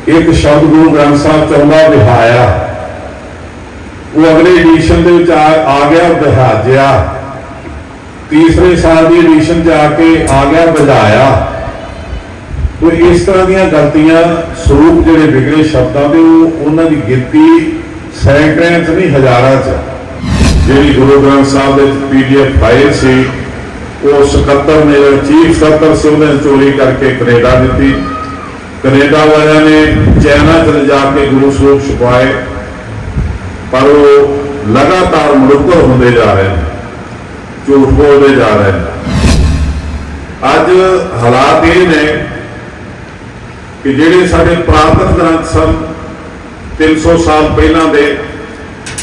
एक शब्द गुरु ग्रंथ साहब चाहुंदा विहाया, वो अगले एडिशन के आ गया विहाजिया, तीसरे साल की एडिशन च आके आ गया बजाया। तो इस तरह दी गलतियां स्वरूप जिहड़े बिगड़े शब्दों के उन्होंने की गिनती सैकड़ियां च नहीं हज़ारां च। जिहड़ी गुरु ग्रंथ साहब के PDF फाइल सी वो सकत्तर ने चीफ सकत्तर से उन्हें चोरी करके कनेडा दी। कनेडा वाले ने चाइना च जाके गुरु सरूप छुपाए, पर वो लगातार मुड़ुक्कर होंदे जा रहे हैं, झूठ बोलते जा रहे हैं। अज हालात ये ने कि जिहड़े साडे पुरातन ग्रंथ सन 300 साल पहला दे,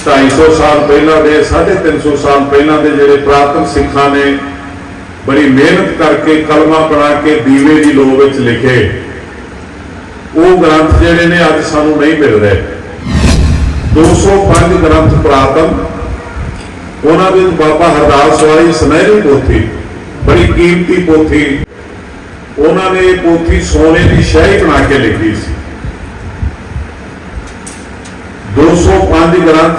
250 साल पहला दे, 350 साल पहला दे जिहड़े पुरातन सिखां ने बड़ी मेहनत करके कलमा बना के दीवे की लो विच लिखे, वो ग्रंथ जिहड़े ने अज सानू नहीं मिल रहे। 205 ग्रंथ पुरातन, उन्होंने बाबा हरदास वाली सुनहरी पोथी, बड़ी कीमती पोथी, उन्होंने ये पोथी सोने की शाही बना के लिखी सी। 205 ग्रंथ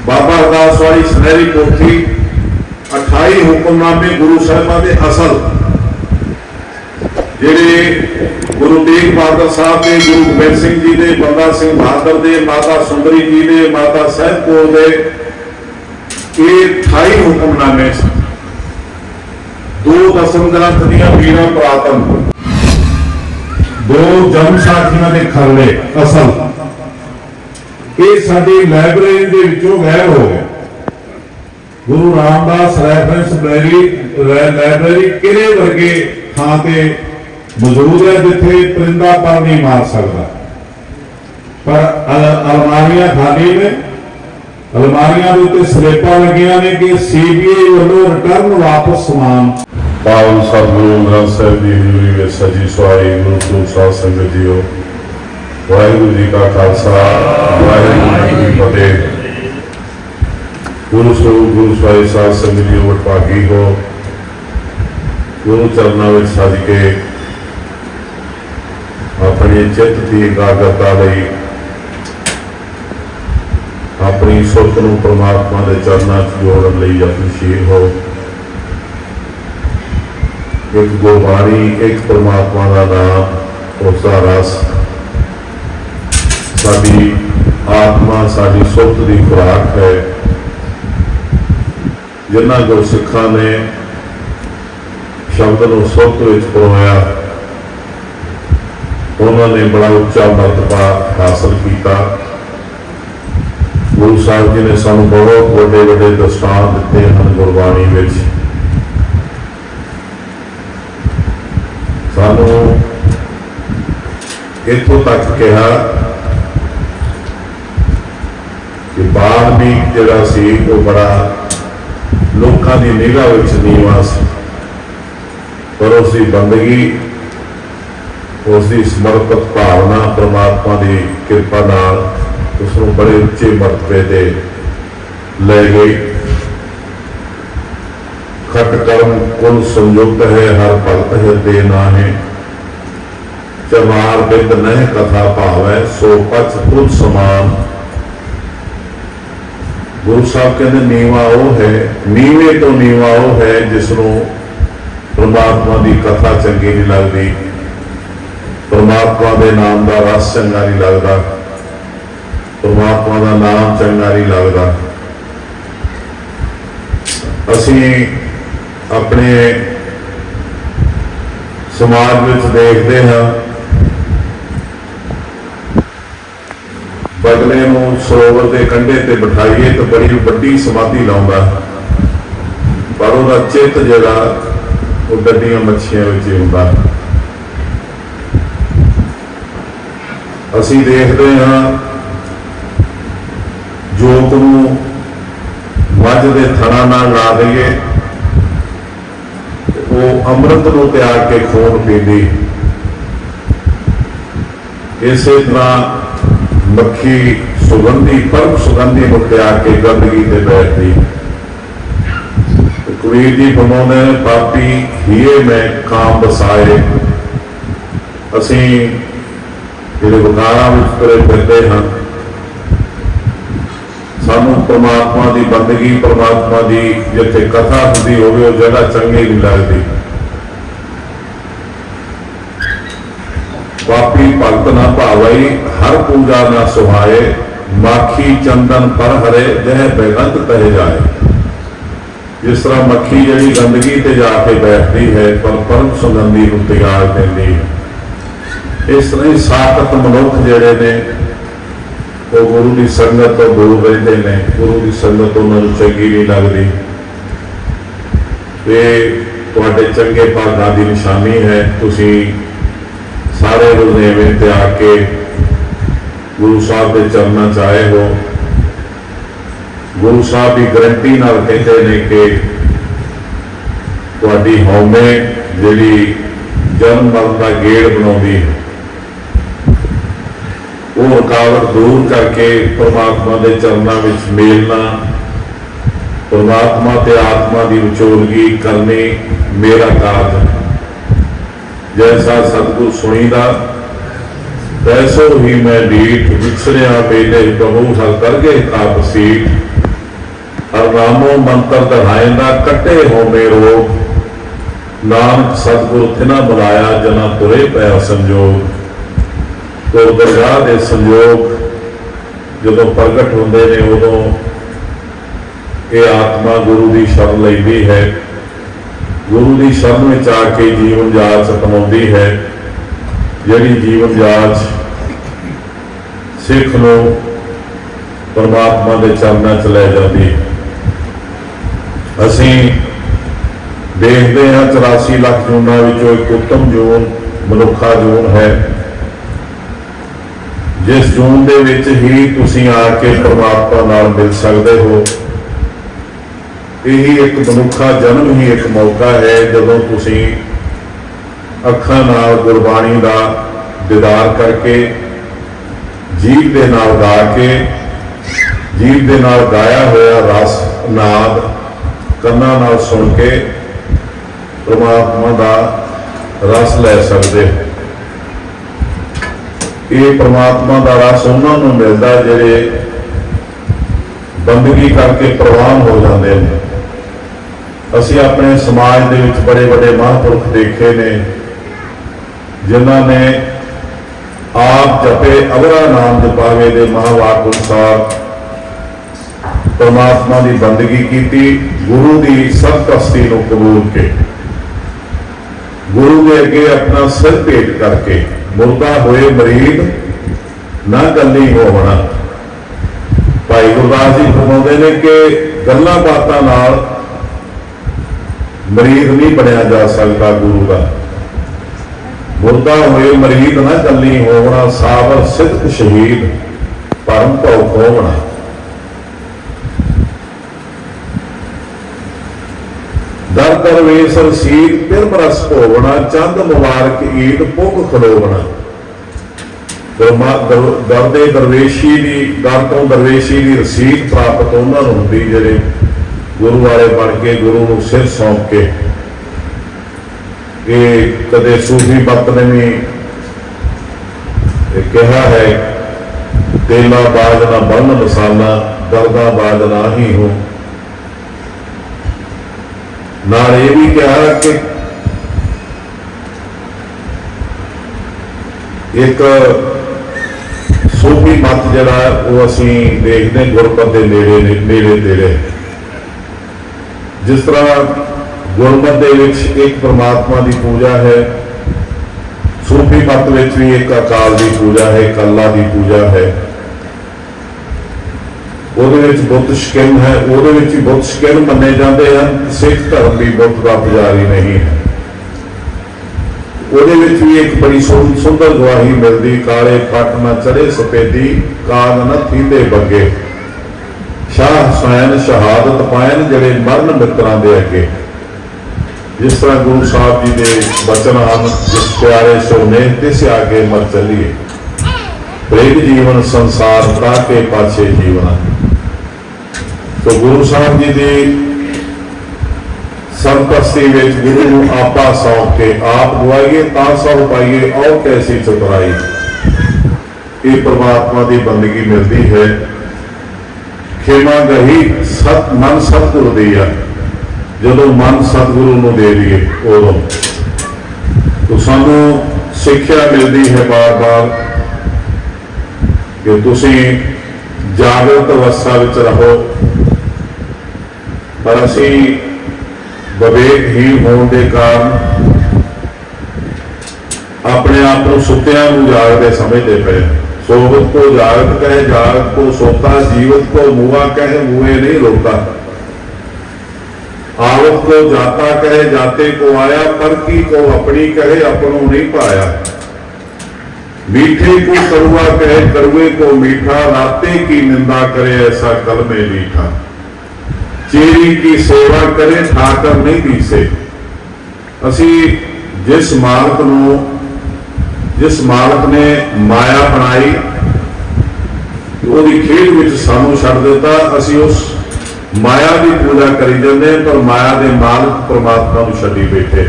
बाबा हरदास वाली सुनहरी पोथी, 28 हुक्मनामे गुरु साहिबां दे असल, जिहड़े गुरु तेग बहादुर साहब के, गुरु गोबिंद सिंह जी के, बंदा सिंह बहादुर के, माता सुंदरी जी के, माता साहिब कौर के, ये 28 हुक्मनामे, 2 दसम ग्रंथ दियां पीरां पुरातन, 2 जन्म साखियां दे खरले असल, ये साडी लाइब्रेरी दे विचों गायब हो गए। गुरु रामदास रैफरेंस लाइब्रेरी किले वर्गे थां ते मौजूद है जिथे परिंदा पर नहीं मार सकता, पर अलमारियां खाली ने। अलमारियां के उत्ते स्लेपां लगियां ने कि CBI वालों रिटर्न वापस समान। पावन सतगुरु ग्रंथ साहिब की हजूरी में सजी सवारी गुरु सरूप साध संगत जीओ, वाहिगुरू जी का खालसा, वाहिगुरू जी की फतेह। गुरु स्वरूप गुरु स्वामी साध संगत जीओ वडभागी हो, गुरु चरणों में सज के अपनी चित्त की एकाग्रता लई अपनी सुरत नूं परमात्मा के चरणों च जोड़न लई यत्नशील हो। एक गुरबाणी, एक परमात्मा का नाम, उसका रस, साडी आत्मा, साडी सुरत की खुराक है। जिन्हां गुरसिखां ने शब्द नूं सुरत विच परोया, उन्होंने बड़ा उच्चा मर्तबा हासिल किया। गुरु साहब जी ने सानू बहुत बड़े बड़े दृष्टांत दिते हैं गुरबाणी विच। सानू इत्थों तक कहा कि वाल्मीकि जिहड़ा सी वो बड़ा लोकां दी निगाह विच नीवां सी, पर उसकी बंदगी, उसकी समर्पित भावना परमात्मा की कृपा नाल उसनूं बड़े उच्चे मरतबे ते ले गई। खट कर्म कुल संयुक्त है, हर भगत हृदय नाहे, चमार बिंद नह कथा भावै, सो पच खुद समान। गुरु साहब कहते नीवा वो है, नीवे तो नीवा वो है जिसनों परमात्मा की कथा चंगी नहीं लगती, परमात्मा के नाम का रस चंगा नहीं लगता, परमात्मा का नाम चंगा नहीं लगता। असी अपने समाज में देखते हैं, बगले नूं सरोवर के कंढे ते बिठाइए तो बड़ी वड्डी समाधि लाउंदा, पर उहदा चित्त जिहड़ा वो डड्डियां मच्छियां विच ही हुंदा। असी देखते हैं जोत नूं मझ के थणा नाल ला दईए, वो अमृत नूं त्याग के खून पींदी। इसे तरह मक्खी सुगंधी परम सुगंधी नूं त्याग के गंदगी ते बैठदी। कबीर जी फरमाउंदे पापी हिए में काम बसाए। असी ਜਿਹੜੇ ਵਿਕਾਰਾਂ ਵਿੱਚ ਤੁਰੇ ਫਿਰਦੇ ਹਨ, ਸਾਨੂੰ परमात्मा की बंदगी, परमात्मा की जिथे कथा होती होवे वो जगह चंगी नहीं लगती। पापी भगत ना भावई, हर पूजा ना सुहाए, माखी चंदन पर हरे, जह बेगंत तह जाए। जिस तरह मक्खी जी गंदगी ते जाके बैठती है पर परम सुगंधी को त्याग देती है, इस तरह ही साकत मनुख जेड़े ने वो गुरु की संगत तो दूर रहते हैं, गुरु की संगत उन्होंने चंगी नहीं लगती। तुहाडे चंगे भागां की निशानी है, तुसी सारे रुझेवे त्याग के गुरु साहब के चरणों च आए हो। गुरु साहब की गारंटी नाल कहते हैं कि तुहाडी हौमे जिहड़ी जन्म मरण का गेड़ बनाउंदी है, वो रुकावट दूर करके परमात्मा के चरणों में मिलना, परमात्मा ते आत्मा की विचोलगी करनी मेरा कार्य है। जैसा सतगुरु सुनीदा तैसो ही मैं ढीठ, विछड़िया बेले प्रभु हर कर गए काप सीठ। हर नामो मंत्र दहाइंदा कटे हो मेरो, नानक सतगुरु थिना बुलाया जना तुरे पै संजोग। तो दरगाह के संयोग जो प्रगट होंगे ने उदों ये आत्मा गुरु की शरण लेती है, गुरु की शरण में आके जीवन जाच अपनाती है, जिहड़ी जीवन जाच सिख नूं परमात्मा के चरणों च लै जाती है। असीं देखते हैं 84 लाख जूनां विचों एक उत्तम जून मनुखा जून है, जिस जून दे विच ही तुसीं आके परमात्मा नाल मिल सकते हो। यही एक मनुखा जन्म ही एक मौका है जदों तुसीं अखां नाल गुरबाणी दा दीदार करके, जीव दे नाल गा के, जीव दे नाल गाया होया रस नाद कन्नां नाल सुन के परमात्मा दा रस लै सकदे। ये परमात्मा का रस उन्होंने मिलता जिहड़े बंदगी करके प्रवान हो जाते हैं। असी अपने समाज दे विच बड़े बड़े महापुरुष देखे ने जिन्हों ने आप जपे अवरा नाम जपावे दे महावाक अनुसार परमात्मा की बंदगी की, गुरु की सरपरस्ती को कबूल के, गुरु के अगे अपना सिर भेंट करके मुर्दा होए मरीद ना गली होना। भाई गुरदास जी फरमाते हैं कि गल्लां बातां नाल मरीद नहीं बनया जा सकता गुरु का। मुर्दा होए मरीद ना गली होना, साबर सिद्ध शहीद परम भव खोवना। दर दरवेश रसीद फिर बरस भोगना, चंद मुबारक ईद भुग खलोवना। दरदे दरवेशी की दर तो दरवेशी की रसीद प्राप्त उन्होंने होंगी जिहड़े गुरु वाले बन के गुरु को सिर सौंप के। ये कदे सूफी भक्त ने भी कहा है, तेला बाज ना बन मसाला, दर्दा बाज ना ही हो। नाल ये भी कहा कि एक सूफी मत जरा वो असी देखते गुरमत के नेड़े तेड़े, जिस तरह गुरमत के एक परमात्मा की पूजा है, सूफी मत में भी एक अकाल की पूजा है, एक अल्लाह की पूजा है। बुत शकिन है, वो बुत शकिन मने जाते हैं। सिख धर्म भी बुत का पुजारी नहीं है। वो भी एक बड़ी सुंदर गवाही मिलती, काले पट न चढ़े सफेदी, कान न थींदे बगे, शाह हुसैन शहादत पायन जड़े मरण मित्रों के अगे। जिस तरह गुरु साहब जी के वचन हैं, जिस प्यारे सोने तिस आगे मर चलिए, प्रेम जीवन संसार बड़ा के पाछे जीवन। तो गुरु साहब जी की सरपरस्ती में गुरु आपा सौंप के आप गवाइए ता सौ पाइए और कैसी चतुराई। ये परमात्मा की बंदगी मिलती है। खेमा गही मन सतगुरु दी है, जो मन सतगुरु को दे दिए उदों तो सानू सिक्ख्या मिलती है बार बार कि तुसी जागृत अवस्था विच रहो। पर असी विवेकहीन होने के कारण अपने आप को सुत्तियां जागते समझते पे। सोवत को जागत कहे, जागत को सोता, जीवत को मुआ कहे, मुए नहीं रोता। आवत को जाता कहे, जाते को आया, पर की को अपनी कहे, अपनों नहीं पाया। मीठे को कड़ुआ कहे, कड़ुए को मीठा, राते की निंदा करे, ऐसा कल में मीठा। चेरी की सेवा करे, ठाकर नहीं दीसे। असी जिस मालक ने माया बनाई उसकी खेड में सानू छड़ दिता, असी उस माया की पूजा करी जाते, पर माया के मालक परमात्मा को छड्डी बैठे।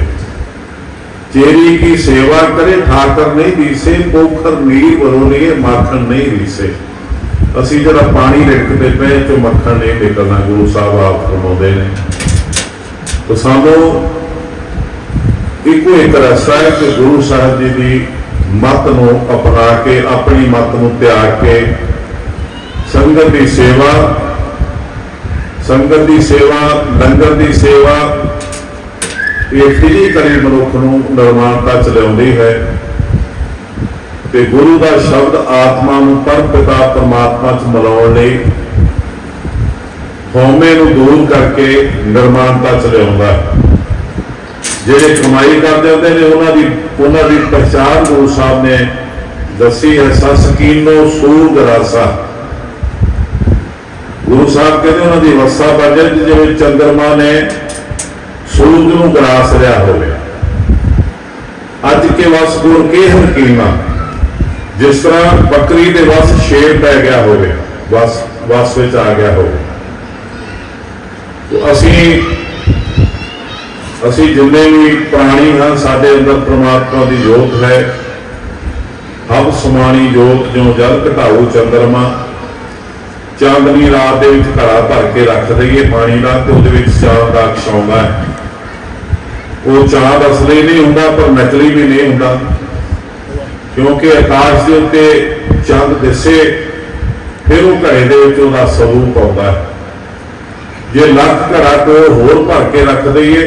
चेरी की सेवा करे, ठाकर नहीं दीसे, पोखर नीर बरोलीए, माखन नहीं रीसे। असी जरा पानी रिड़कते पे तो मक्खन नहीं निकलना, गुरु साहब आप फरमाते हैं। तो सानू एको एक रस्ता है कि गुरु साहब जी की मत को अपना के, अपनी मत को त्याग के संगत की सेवा, लंगर की सेवा, ये फिजिकली मनुख को निर्माणता च लियाउंदी है। ते गुरु का शब्द आत्मा को परम पिता परमात्मा च मिलाउण लई हौमे को दूर करके निर्माणता च लियाउंदा। ਜਿਹੜੇ कमाई कर जाते हैं उन्हों की पहचान गुरु साहब ने दसी है। सकीनो सूर गरासा, गुरु साहब कहते उन्होंने वसा बन जाए जिवें चंद्रमा ने सूरज को गरास लिया हो। अज के वस गुर के हकीमा, जिस तरह बकरी के वस शेर पै गया हो, वस में आ गया हो। तो असी जिन्ने भी प्राणी हाँ, साडे अंदर परमात्मा की जोत है। हब समानी जोत जो जल घटाऊ चंद्रमा, चांदनी रात के घड़ा भर के रख दईए पानी का, तो वो चांद का अक्ष आउंदा है। वो चांद असली नहीं होंदा, पर नकली भी नहीं होंदा, क्योंकि आकाश के उत्ते चंद दिसे फिर वो घड़े के स्वरूप आता है। जे लख घड़ा को होर भर के रख दईए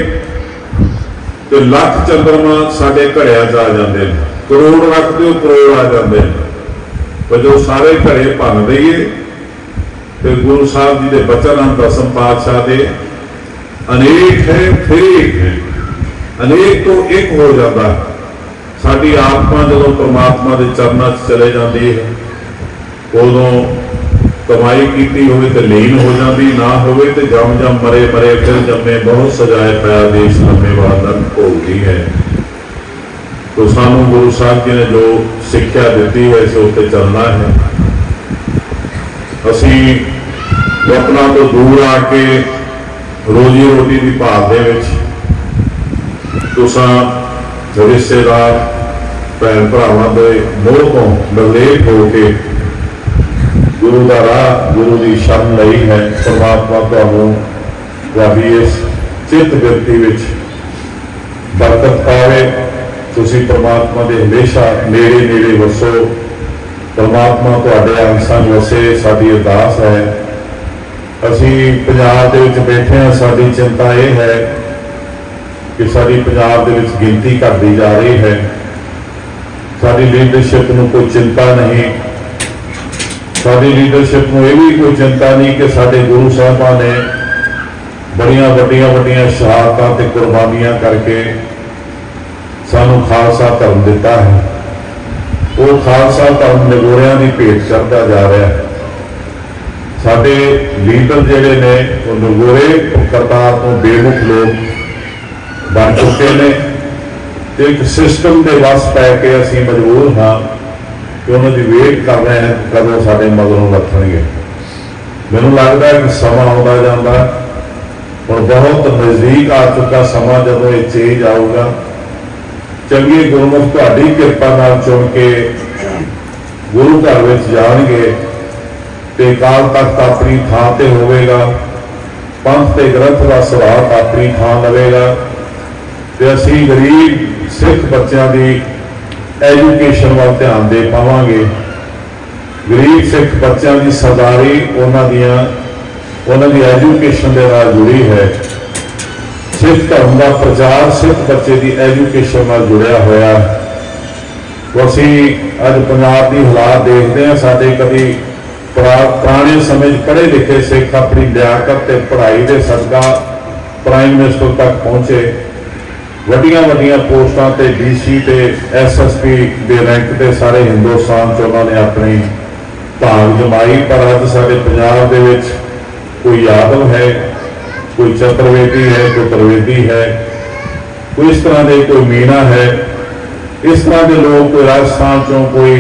तो लख चंद्रमा साडे घड़िया च आ जाते हैं। करोड़ रख दो, करोड़ आ जाते हैं। पर जो सारे घड़े भन दईए तो गुरु साहब जी के बचन हम दसम पातशाह के अनेक है फिर एक है, अनेक तो एक हो जाता। साडी आत्मा जो परमात्मा के चरणों चले जाती है, उदों कमाई की हो तो लीन हो जाती, ना हो तो जम जम मरे मरे फिर जमे, बहुत सजाए पाया देश लम्बे वादन भोगती है। तो सानू गुरु साहब जी ने जो सिक्ख्या दी है इसे उत्ते चलना है। असी वतना तो दूर आके रोजी रोटी की भाल दे विच तुसां रिश्तेदार भैन भरावां दे मोह तो निर्लेप हो के गुरु का राह, गुरु की शरण लई है। परमात्मा तुहाडी इस चित्त बिरती विच बरकत पावे। तुसी परमात्मा के हमेशा नेड़े नेड़े वसो, परमात्मा तुहाडे अंशां वसे, साडी अरदास है। असी पंजाब दे विच बैठे हैं, साडी चिंता यह है कि साडी पंजाब दे विच गिनती घटती जा रही है। साडी लीडरशिप नूं कोई चिंता नहीं, साडी लीडरशिप को यह भी कोई चिंता नहीं कि साडे गुरु साहबान ने बड़िया वड्डिया शहादतां ते कुर्बानियां करके सानू खालसा धर्म दिता है। वो खालसा धर्म नगोरियां की भेंट चढ़ता जा रहा है। साडे लीडर जिहड़े ने वो नगोरे करतार तो बेमुख लोग बन चुके हैं। तो एक सिस्टम के वस पै के असीं मजबूर हाँ कि उन्होंने वेट कर रहे हैं कदों साडे मगरों लथणगे। मैनूं लगता है कि समा आउंदा जांदा और बहुत नज़दीक आ चुका समा, जदों ये चेंज आऊगा। चंगी गुरमुख तुहाडी किरपा नाल चुन के गुरु घर में जाएंगे तो अकाल तख्त अपनी थां ते होवेगा, पंथ ते ग्रंथ का सवाल अपनी थां लवेगा, तो असी गरीब सिख बच्चों की एजुकेशन वाल ध्यान दे पावांगे। गरीब सिख बच्चों की सरदारी उन्होंने एजुकेशन के नाल जुड़ी है। सिख धर्म का प्रचार सिख बच्चे की एजुकेशन नाल जुड़िया होया। तो असी अज पंजाब की हालात देखते हैं, साडे कभी पुराने समय पढ़े लिखे सिख अपनी लियाकत ते पढ़ाई के सदका प्राइम मिनिस्टर तक पहुँचे, वड्डियां वड्डियां पोस्टां ते DC ते SSP के रैंक ते सारे हिंदुस्तान च उन्होंने अपनी भाग जमाई। पर अज साडे पंजाब दे विच कोई यादव है, कोई चतुर्वेदी है, कोई त्रिवेदी है, कोई इस तरह के कोई मीना है, इस तरह के लोग कोई राजस्थान चों, कोई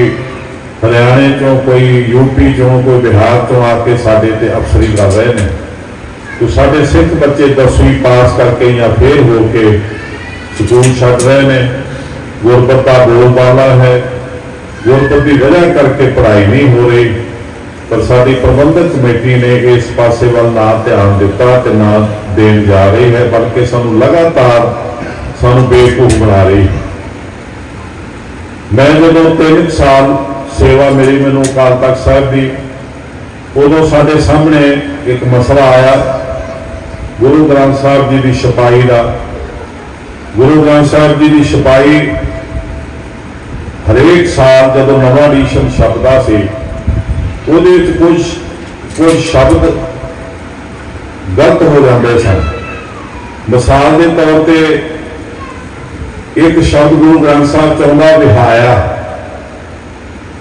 हरियाणे चों, कोई UP चों, कोई बिहार चों आके साडे ते अफसरी कर रहे हैं। तो साडे सिख बच्चे 10वीं पास करके या फेल होके स्कूल छड्ड रहे हैं। गुरबत का बोलबाला है, गुरबत की वजह करके पढ़ाई नहीं हो रही। पर साडी प्रबंधक कमेटी ने इस पासे वाल ना ध्यान दिता ते ना देन जा रही है, बल्कि सानू लगातार सानू बेवकूफ बना रही। मैं जदों 3 साल सेवा मेरी मैनू अकाल तख्त साहिब की, उदों साडे सामने एक मसला आया गुरु ग्रंथ साहिब जी की छपाई का। गुरु ग्रंथ साहिब जी की छपाई हरेक साल जदों नवा एडिशन छपदा सी, ਉਹਦੇ ਵਿੱਚ कुछ शब्द गलत हो जाते सन। मिसाल के तौर पर एक शब्द गुरु ग्रंथ साहब चाहुंदा विहाया,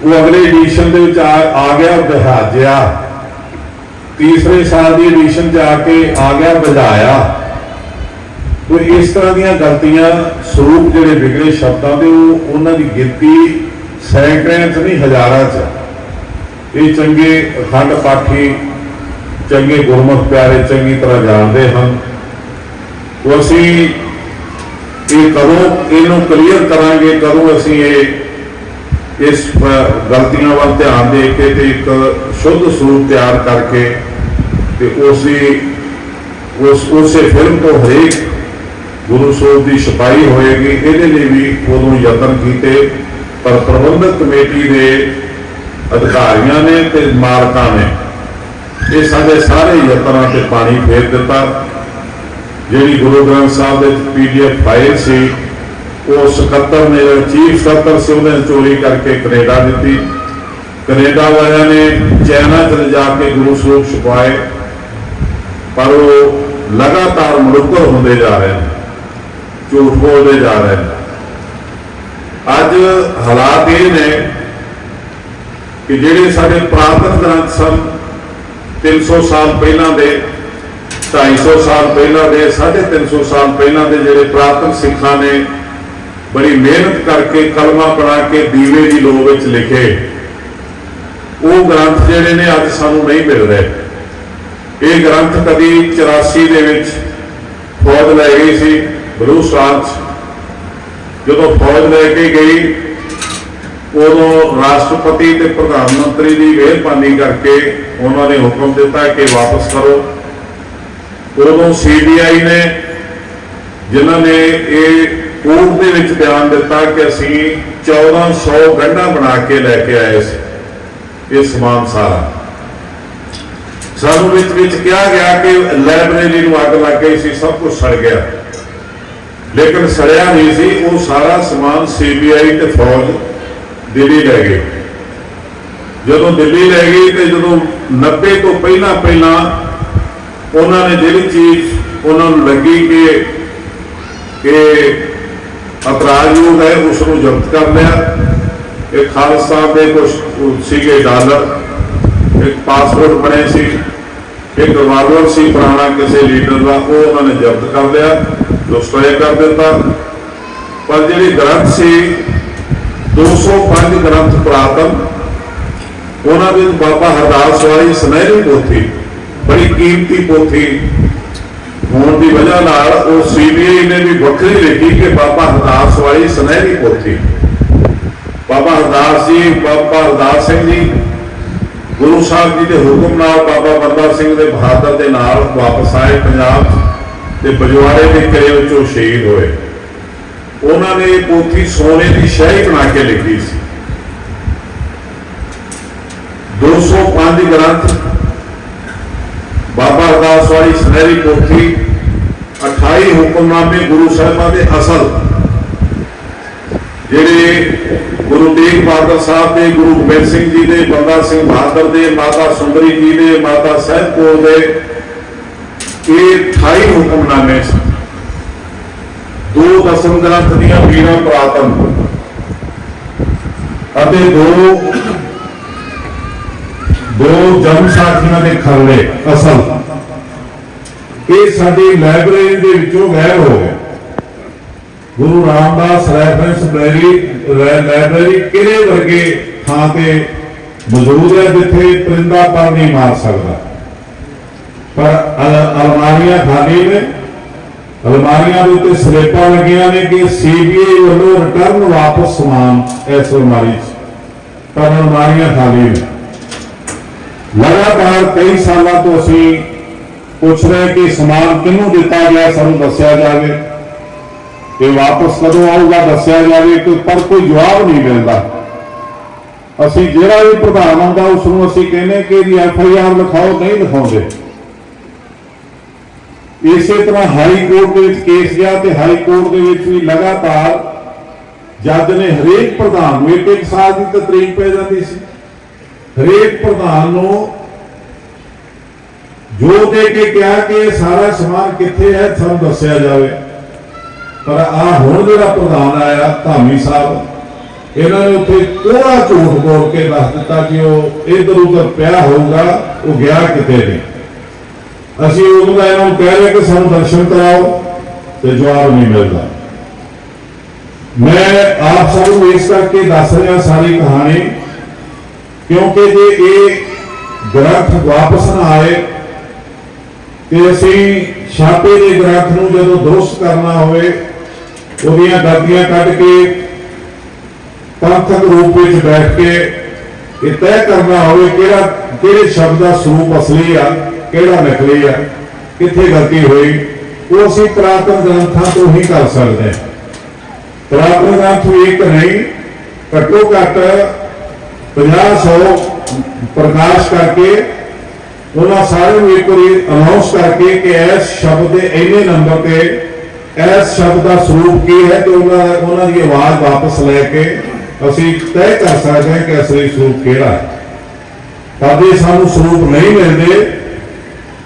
वो अगले एडिशन के आ गया विहाजिया, तीसरे साल की एडिशन च आके आ गया बजाया। तो इस तरह दी गलतियां स्वरूप जिहड़े बिगड़े शब्दों के उन्हों की गिनती सैकड़ियां च नहीं हज़ारां च। ये चंगे अखंड पाठी चंगे गुरमुख प्यारे चंगी तरह जानते हैं। तो असी ये कदों इनू क्लीयर करांगे, कदों असी इस गलतियों वाल ध्यान दे के ते एक शुद्ध स्वरूप तैयार करके उस फिल्म तो हरेक गुरु स्वरूप की छपाई होएगी। ये भी उदों यतन किए, पर प्रबंधक कमेटी के अधिकारियों ने ते मालकां ने ये साडे सारे यत्नां ते पानी फेर दिता। जिहड़ी गुरु ग्रंथ साहब की PDF फाइल सी, वो सकत्तर ने चीफ सकत्तर से उन्हें चोरी करके कनेडा दी। कनेडा वालियां ने चाइना च जाके गुरु स्वरूप छुपाए, पर वो लगातार मुड़कर होंदे जा रहे हैं, झूठ बोलते जा रहे हैं। अज हालात ये ने कि जिहड़े साडे पुरातन ग्रंथ सन 300 साल पहला दे, 250 साल पहला दे, 350 साल पहला दे जिहड़े पुरातन सिखां ने बड़ी मेहनत करके कलमा बना के दीवे की लो विच लिखे, वो ग्रंथ जिहड़े ने अज सानू नहीं मिल रहे। ये ग्रंथ कभी 84 दे विच फौज लै गई सी बलूचिस्तान। जदों फौज लैके गई उदों राष्ट्रपति ते प्रधानमंत्री की मेहरबानी करके उन्होंने हुक्म दिता कि वापस करो। उदों CBI ने जिन्होंने ये कोर्ट के विच बयान दिता कि असी 1400 गंढा बना के लैके आए ये समान सारा। सानू विच कहा गया कि लाइब्रेरी में अग लग गई सी, सब कुछ सड़ गया, लेकिन सड़िया नहीं सी। वो सारा समान CBI ते फौज दिल्ली लै गए। जदों दिल्ली लै गई तो जो 90 तो पहला उन्होंने जी चीज़ उन्होंने लगी कि अपराधयोग है उसको जब्त कर लिया। एक खालिस्ता के कुछ सीगे डॉलर, एक पासपोर्ट बने सी, एक रिवाल्वर सी पुराना किसी लीडर का, वो उन्होंने जब्त कर लिया, डिस्ट्रॉय कर दिता। पर जी ग्रंथ सी 205 ग्रंथ पुरातन, उन्होंने बाबा हरदास वाली सुनहरी पोथी, बड़ी कीमती पोथी होने की वजह नाल वो CBI ने भी वक्री लिखी कि बाबा हरदास वाली सुनहरी पोथी। बाबा हरदास जी बाबा अरदास सिंह जी गुरु साहब जी के हुक्म नाल बाबा बंदा सिंह के बहादुर के नाल वापस आए पंजाब ते बजवाड़े के किले विचों शहीद होए। उन्होंने पोथी सोने की शाही बना के लिखी सी। 205 ग्रंथ बाबा अरदास वाली सुनहरी पोथी 28 हुक्मनामे गुरु साहिबां दे असल जिहड़े गुरु तेग बहादुर साहब के गुरु गोबिंद सिंह जी के बंदा सिंह बहादुर के माता सुंदरी जी के माता साहब कौर के ये 28 हुक्मनामे 2 दसम ग्रंथ दियां पीढ़ां पुरातन अते दो जन्म साखियां के खरड़े असल ये साडी लाइब्रेरी दे विचों गायब हो गए। गुरु रामदास रैफरेंस लाइब्रेरी किले वर्गे थां ते मौजूद है जिथे परिंदा पर नहीं मार सकता, पर अलमारियां खाली ने। अलमारियां के उत्ते स्लेपां लगियां ने कि CBI वालों रिटर्न वापस समान इस अलमारी च, पर अलमारियां खाली ने। लगातार कई सालों तो असीं पुछ रहे कि समान किनू दिता गया, सानू दस्सिया जाए, ये वापस कदों आऊगा दस्सिया जाए, पर कोई जवाब नहीं मिलता। असीं जिहड़ा भी प्रधान आउंदा उसनूं असीं कहने कि FIR लिखाओ, नहीं लिखाउंदे। इसे तरह हाई कोर्ट के केस गया तो हाई कोर्ट के भी लगातार जज ने हरेक प्रधान को 1-1 साल की तरीक पै जाती सी। हरेक प्रधान को जो दे के क्या कि सारा समान कित्थे है सानूं दस्सिया जाए, पर आ हुण जिहड़ा प्रधान आया धामी साहब इन्होंने उत्थे कोड़ा झूठ बोल के दस दिता कि वह इधर उधर पिया होगा, वो गया किते नहीं। असीं उदों दा इन्हां नूं कह रहे कि सानूं दर्शन कराओ तो जवाब नहीं मिलता। मैं आप सबनूं इस करके दस रहा सारी कहानी क्योंकि जे ये ग्रंथ वापस ना आए तो असीं छापे के ग्रंथ नूं जदों दुरुस्त करना होवे उहदियां गलतियां कढ के पंथक रूप में बैठ के ये तय करना होवे किहड़े शब्द का स्वरूप असली आ किहड़ा नकली आ, कित्थे गलती हुई, वो असीं पुरातन ग्रंथां तो ही कर सकते हैं। पुरातन ग्रंथ एक नहीं घट्टो घट 50-100 प्रकाश करके उन्होंने सारे एक बार अनाउंस करके कि इस शब्द के इन्ने नंबर पे इस शब्द का स्वरूप की है, तो उन्होंने आवाज वापस लैके असीं तय कर सकते हैं कि असली स्वरूप केड़ा है। पर जे सानूं स्वरूप नहीं मिलते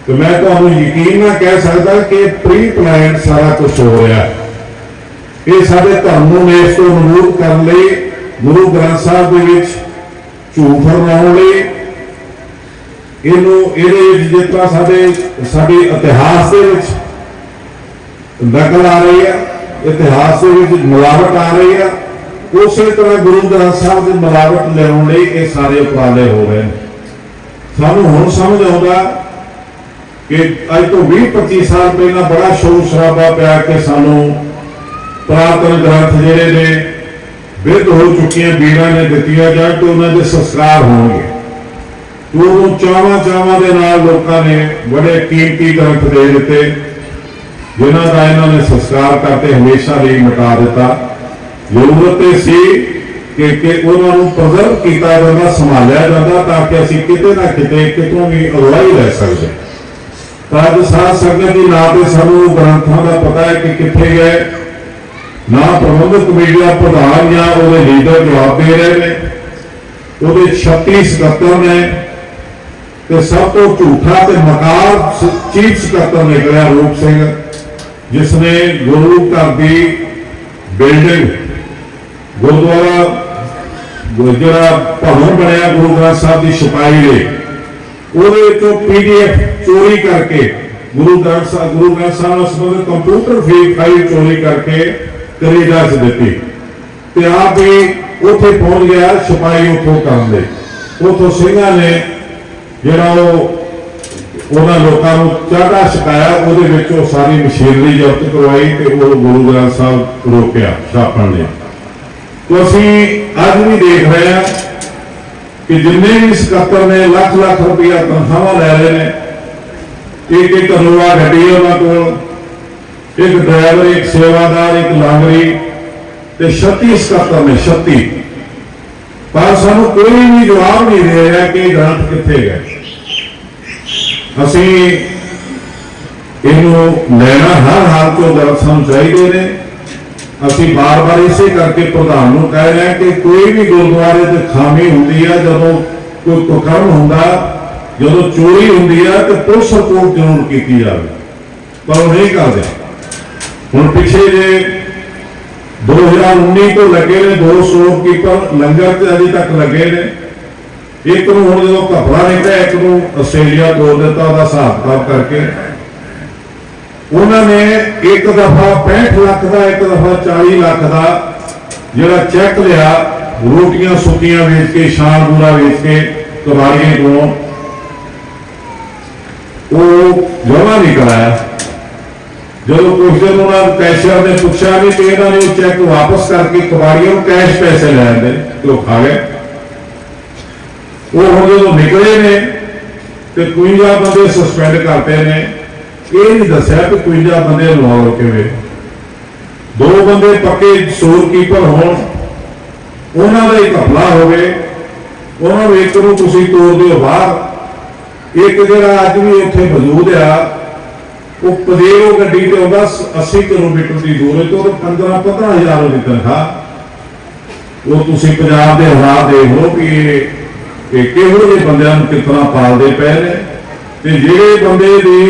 तो मैं तुहानूं यकीन ना कह सकता कि प्री प्लान सारा कुछ हो रहा है। ये साडे धर्म नूं इस तों मजबूत करने लई गुरु ग्रंथ साहिब दे विच झूठ फैलाउण लई जिस तरह साडे इतिहास दे विच नकल आ रही है, इतिहास के विच मिलावट आ रही है, उस तरह गुरु ग्रंथ साहिब की मिलावट लियाउण लई ये सारे उपराले हो रहे हैं। सानूं हुण समझ आउंदा कि अज तो 20-25 साल पहला बड़ा शोर शराबा पिया कि सानूं पुरातन ग्रंथ जिहड़े ने विद हो चुकियां बीड़ा ने दित्तियां जाण तो उन्हां दे संस्कार होणगे। तो चावां दे नाल लोकां ने बड़े कीमती ग्रंथ दे दिते जिन्हां दा इन्हां ने संस्कार करके हमेशा लिए मिटा दिता। जरूरत सी कि उन्हां नूं प्रिजर्व कीता जांदा, संभालिया जांदा ताकि असीं किते ना किते कितों भी अगवाई लै सकदे। तां साध संगत की ना तो सानूं ग्रंथां का पता है कि कित्थे गए, ना प्रबंधक कमेटी का प्रधान या उहदे लीडर जवाब दे रहे हैं। उहदे 36 सकत्तर ने ते सब तो झूठा ते मकार चीफ सकत्तर निकलिया रूप सिंह, जिसने गुरु घर की बिल्डिंग गुरुद्वारा जिहड़ा भवन बनया गुरु ग्रंथ साहिब की छपाई दे वो PDF चोरी करके गुरु ग्रंथ साहिब संबंधित कंप्यूटर फाइल चोरी करके कनेडा च दी ते आप ही उत्थे पहुंच गया छपाई उतों करने। उतों सिंघां ने जिहड़ा उन्हां लोकां नूं चाढ़ा छकाया उहदे विच ओह सारी मशीनरी जब्त करवाई ते ओह गुरु ग्रंथ साहिब रोकिया छापण लई। तो असी अज भी देख रहे हैं कि जिन्हें भी सकत्तर ने लख लख रुपया तनख्वाह लै रहे हैं, एक एक नोवा गड्डी उन्होंने को, एक ड्राइवर, एक सेवादार, एक लांगरी, ते 36 सकत्तर ने 36, पर सानू कोई भी जवाब नहीं दे रहा कि ग्रांट कित्थे गए। असी इनू लेना हर हाल तो ग्रांट सानू चाहिए ने। असी बार बार इसे करके प्रधान नूं कह रहे हैं कि कोई भी गुरुद्वारे से खामी होंदी है, जदों कोई कुकर्म होंदा, जदों चोरी होंदी है तो पुलिस रिपोर्ट जरूर की जाए, पर वो नहीं करते। हुण पिछे जे 2019 तो लगे ने 2 शॉपकीपर लंगर से अजे तक लगे ने। एक नूं हुण जदों घपला निकलिया, एक नूं आस्ट्रेलिया तोड़ दिता उहदा हिसाब किताब करके। उन्होंने एक दफा 65 लाख का, एक दफा 40 लाख का जिहड़ा चैक लिया, रोटियां सुक्कियां वेच के, शान बूरा वेच के कबाड़ियों को, वो जमा नहीं कराया। जो कुछ दिन उन्होंने कैशियर ने पूछा नहीं तो इन्होंने वो चैक वापस करके कबाड़ियों कैश पैसे ले आते तो खा गए। वो हम जो निकले ने तो 52 बंदे सस्पेंड करते हैं। ये नहीं दसिया कि 52 बंदे लवाओ किवें। 2 बंदे पक्के शोरकीपर होण, उन्हां दा ही घपला होवे, उन्होंने एक नूं तुसीं तोड़ दिओ बाहर। एक जिहड़ा अज भी उत्थे मौजूद आ, वो पदेरो गड्डी ते आउंदा 80 किलोमीटर की दूर तो 15-15 हज़ार की तनख्वाह। वो तुसीं पंजाब दे हालात देख लो कि किहो जिहे बंदिआं नूं किस तरह पालदे पए ने। ते जिहड़े बंदे दी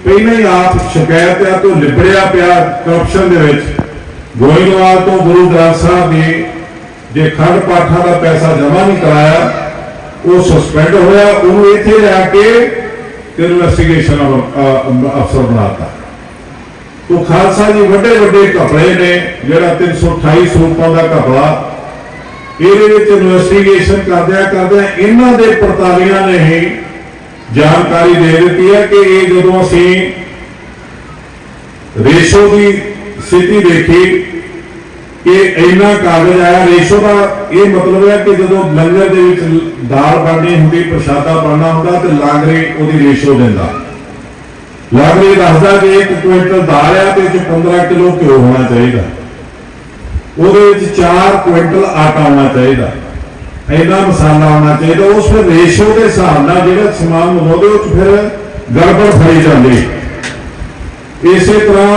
पहले ही आप शिकायत है तो लिबड़िया पिया करप्शन दे विच, गोइंदवाल तो गुरु ग्रंथ साहब की जे खंड पाठा का पैसा जमा नहीं कराया, वो सस्पेंड होया, उन्होंने इत्थे लैके इन्वेस्टिगेशन अफसर बनाता। तो खालसा जी वड्डे वड्डे घपले ने, जिहड़ा 328 स्वरूपों का घपला, ये इन्वेस्टिगेशन करदे इन्हां दे पड़तालियां ने ही जानकारी दे दी है कि ये जो असी रेशो की स्थिति देखी कि इन्ना कागज आया। रेशो का ये मतलब है कि जो लंगर दे विच दाल बननी होंगी, प्रशादा बनना होंगे तो लांगरी वो रेशो देंदा। लांगरी दसदा कि 1 क्विंटल दाल है तो 15 किलो घ्यो होना चाहिए, वो 4 क्विंटल आटा होना चाहिए, इन्ना मसाला होना चाहिए। उस फिर रेशो के हिसाब से जो समान मंगाते फिर गड़बड़ फड़ी जाती। इस तरह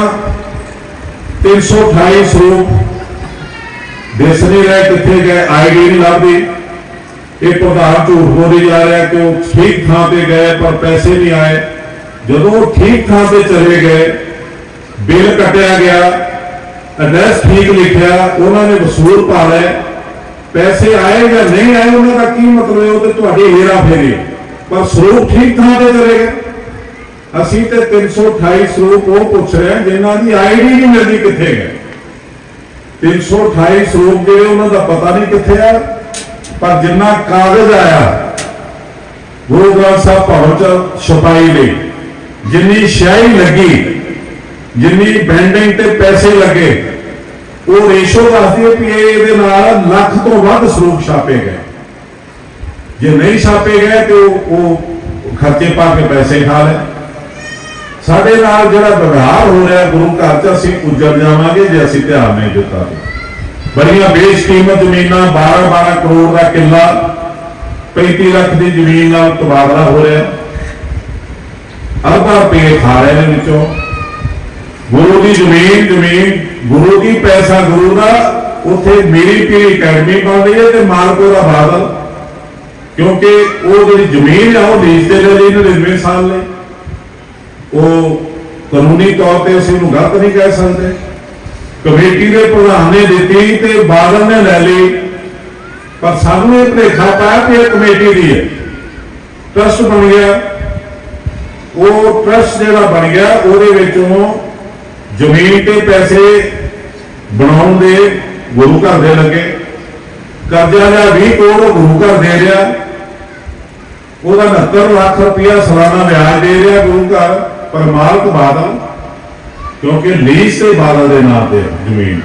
328 स्वरूप दिस नहीं रहे कितने गए, आईडी नहीं लगती। एक प्रधान झूठ बोली जा रहा है कि वो ठीक थां पर गए पर पैसे नहीं आए। जो वो ठीक थां पर चले गए, बिल कटिया गया, एड्रैस ठीक लिखा, उन्होंने वसूल पा लिया, पैसे आए या नहीं आए उन्होंने की मतलब है, वो तो हेरा फेरी, पर स्वरूप ठीक थां पर चले गए। असी तो 328 स्वरूप वो पूछ रहे हैं जिन्हों की आईडी नहीं मिलती कितने गए। 328 स्वरूप जो उन्होंने पता नहीं कितने आ, पर जिन्ना कागज आया गुरु ग्रंथ साहब भवन च छपाई ली, जिन्नी स्याही लगी, जिन्नी बैंडिंग ते पैसे लगे, वो रेशो दसदी है कि ये लख तो वध स्वरूप छापे गए। जे नहीं छापे गए तो वो खर्चे पा के पैसे खा ले। साडे नाल जिहड़ा व्यवहार हो रहा गुरु घर च असीं उजड़ जावांगे जे असीं ध्यान नहीं दिता। बड़ियां बेशकीमत जमीनां 12-12 करोड़ का किला, 35 लाख की जमीन नाल तबादला हो रहा, अरबां रुपये खा रहे हैं विचों। गुरु की जमीन गुरु की पैसा गुरु का, उत्थे मेरी पीरी अकैडमी बन रही है तो मालको का बादल, क्योंकि वो जी जमीन है वो लीज दे रहे 99 साल ने। वो कानूनी तौर पर असीं उहनूं गलत नहीं कह सकते। कमेटी के प्रधान ने दी तो बादल ने लै ली, पर सानू ये भुलेखा पाया कि यह कमेटी की है, ट्रस्ट बन गया। वो ट्रस्ट जिहड़ा बन गया वो जमीन के पैसे बनाने दे गुरु घर दे लगे, कर्जा लिया 20 करोड़ गुरु घर दे रहा, वो 69 लाख रुपया सालाना ब्याज दे रहा गुरु घर, पर मालक बादल, क्योंकि लीज से बादल के नाम से जमीन।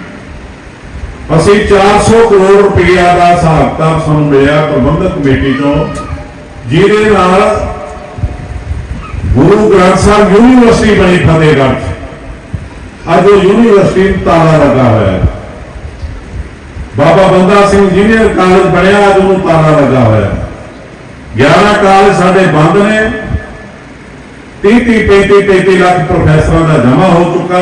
ਅਸੀਂ 400 ਕਰੋੜ ਰੁਪਈਆ ਦਾ ਹਿਸਾਬ ਕਿਤਾਬ ਸਾਨੂੰ ਮਿਲਿਆ ਪ੍ਰਬੰਧਕ ਕਮੇਟੀ ਤੋਂ, ਜਿਹਦੇ ਨਾਲ ਗੁਰੂ ਗ੍ਰੰਥ ਸਾਹਿਬ ਯੂਨੀਵਰਸਿਟੀ ਬਣੀ ਫਤਿਹਗੜ੍ਹ 'ਚ। ਅੱਜ ਉਹ ਯੂਨੀਵਰਸਿਟੀ ਨੂੰ ਤਾਲਾ ਲੱਗਾ ਹੋਇਆ ਹੈ। ਬਾਬਾ ਬੰਦਾ ਸਿੰਘ ਇੰਜੀਨੀਅਰ ਕਾਲਜ ਬਣਿਆ, ਅੱਜ ਉਹਨੂੰ ਤਾਲਾ ਲੱਗਾ ਹੋਇਆ। 11 ਕਾਲਜ ਸਾਡੇ ਬੰਦ ਨੇ। 30-35 ਲੱਖ ਪ੍ਰੋਫੈਸਰਾਂ ਦਾ ਜਮਾ ਹੋ ਚੁੱਕਾ।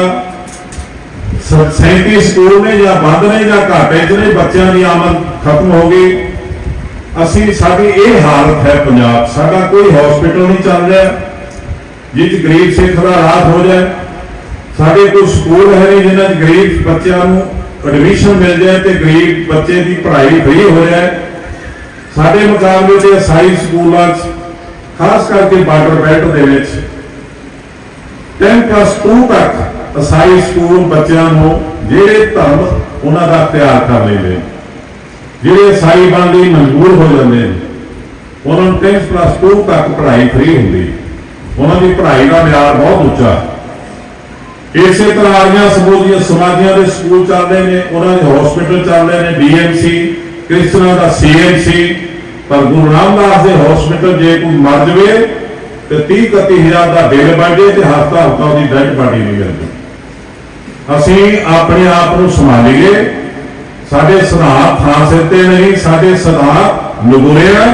37 ਸਕੂਲ ਨੇ ਜਾਂ ਬੰਦ ਨੇ ਜਾਂ ਘਾਟੇ 'ਚ ਨੇ, ਬੱਚਿਆਂ ਦੀ ਆਮਦ ਖਤਮ ਹੋ ਗਈ। ਅਸੀਂ ਸਾਡੀ ਇਹ ਹਾਲਤ ਹੈ ਪੰਜਾਬ। ਸਾਡਾ ਕੋਈ ਹਸਪੀਟਲ ਨਹੀਂ ਚੱਲ ਰਿਹਾ ਜਿਸ ਗਰੀਬ ਸਿੱਖ ਦਾ ਇਲਾਜ ਹੋ ਜਾਏ। ਸਾਡੇ ਕੋਈ ਸਕੂਲ ਹੈ ਨਹੀਂ ਜਿਨ੍ਹਾਂ 'ਚ ਗਰੀਬ ਬੱਚਿਆਂ ਨੂੰ ਐਡਮਿਸ਼ਨ ਮਿਲ ਜਾਏ ਤੇ ਗਰੀਬ ਬੱਚੇ ਦੀ ਪੜ੍ਹਾਈ ਫ੍ਰੀ ਹੋ ਜਾਏ। ਸਾਡੇ ਮੁਕਾਬਲੇ ਤੇ ਈਸਾਈ ਸਕੂਲਾਂ 'ਚ, ਖਾਸ ਕਰਕੇ ਬਾਰਡਰ ਬੈਲਟ ਦੇ ਵਿੱਚ 10+2 ਤੱਕ ਈਸਾਈ ਸਕੂਲ ਬੱਚਿਆਂ ਨੂੰ ਜਿਹੜੇ ਧਰਮ ਉਹਨਾਂ ਦਾ ਤਿਆਰ ਕਰ ਲੈਂਦੇ, ਜਿਹੜੇ ਈਸਾਈ ਬਣਨ ਲਈ ਮਜਬੂਰ ਹੋ ਜਾਂਦੇ ਨੇ, ਉਹਨਾਂ ਨੂੰ 10+2 ਤੱਕ ਪੜ੍ਹਾਈ ਫ੍ਰੀ ਹੁੰਦੀ। ਉਹਨਾਂ ਦੀ ਪੜ੍ਹਾਈ ਦਾ ਮਿਆਰ ਬਹੁਤ ਉੱਚਾ। ਇਸੇ ਤਰ੍ਹਾਂ ਆਰੀਆਂ ਸਮਾਜੀਆਂ ਦੇ ਸਕੂਲ ਚੱਲਦੇ ਨੇ, ਉਹਨਾਂ ਦੇ ਹਸਪੀਟਲ ਚੱਲਦੇ ਨੇ, BMC ਕ੍ਰਿਸਚਨਾਂ ਦਾ CMC। ਪਰ ਗੁਰੂ ਰਾਮਦਾਸ ਦੇ ਹਸਪੀਟਲ ਜੇ ਕੋਈ ਮਰ ਜਾਵੇ ਤੇ 30-31 ਹਜ਼ਾਰ ਦਾ ਬਿੱਲ ਬਣ ਜਾਏ ਤੇ ਹਫ਼ਤਾ ਉਹਦੀ ਡੈਡ ਬਾਡੀ ਨਹੀਂ ਮਿਲਦੀ। ਅਸੀਂ ਆਪਣੇ ਆਪ ਨੂੰ ਸੰਭਾਲੀਏ। ਸਾਡੇ ਸਿਧਾਂਤ ਥਾਂ ਸਿਰ ਤੇ ਨਹੀਂ, ਸਾਡੇ ਸਿਧਾਂਤ ਨਗੁਰਿਆ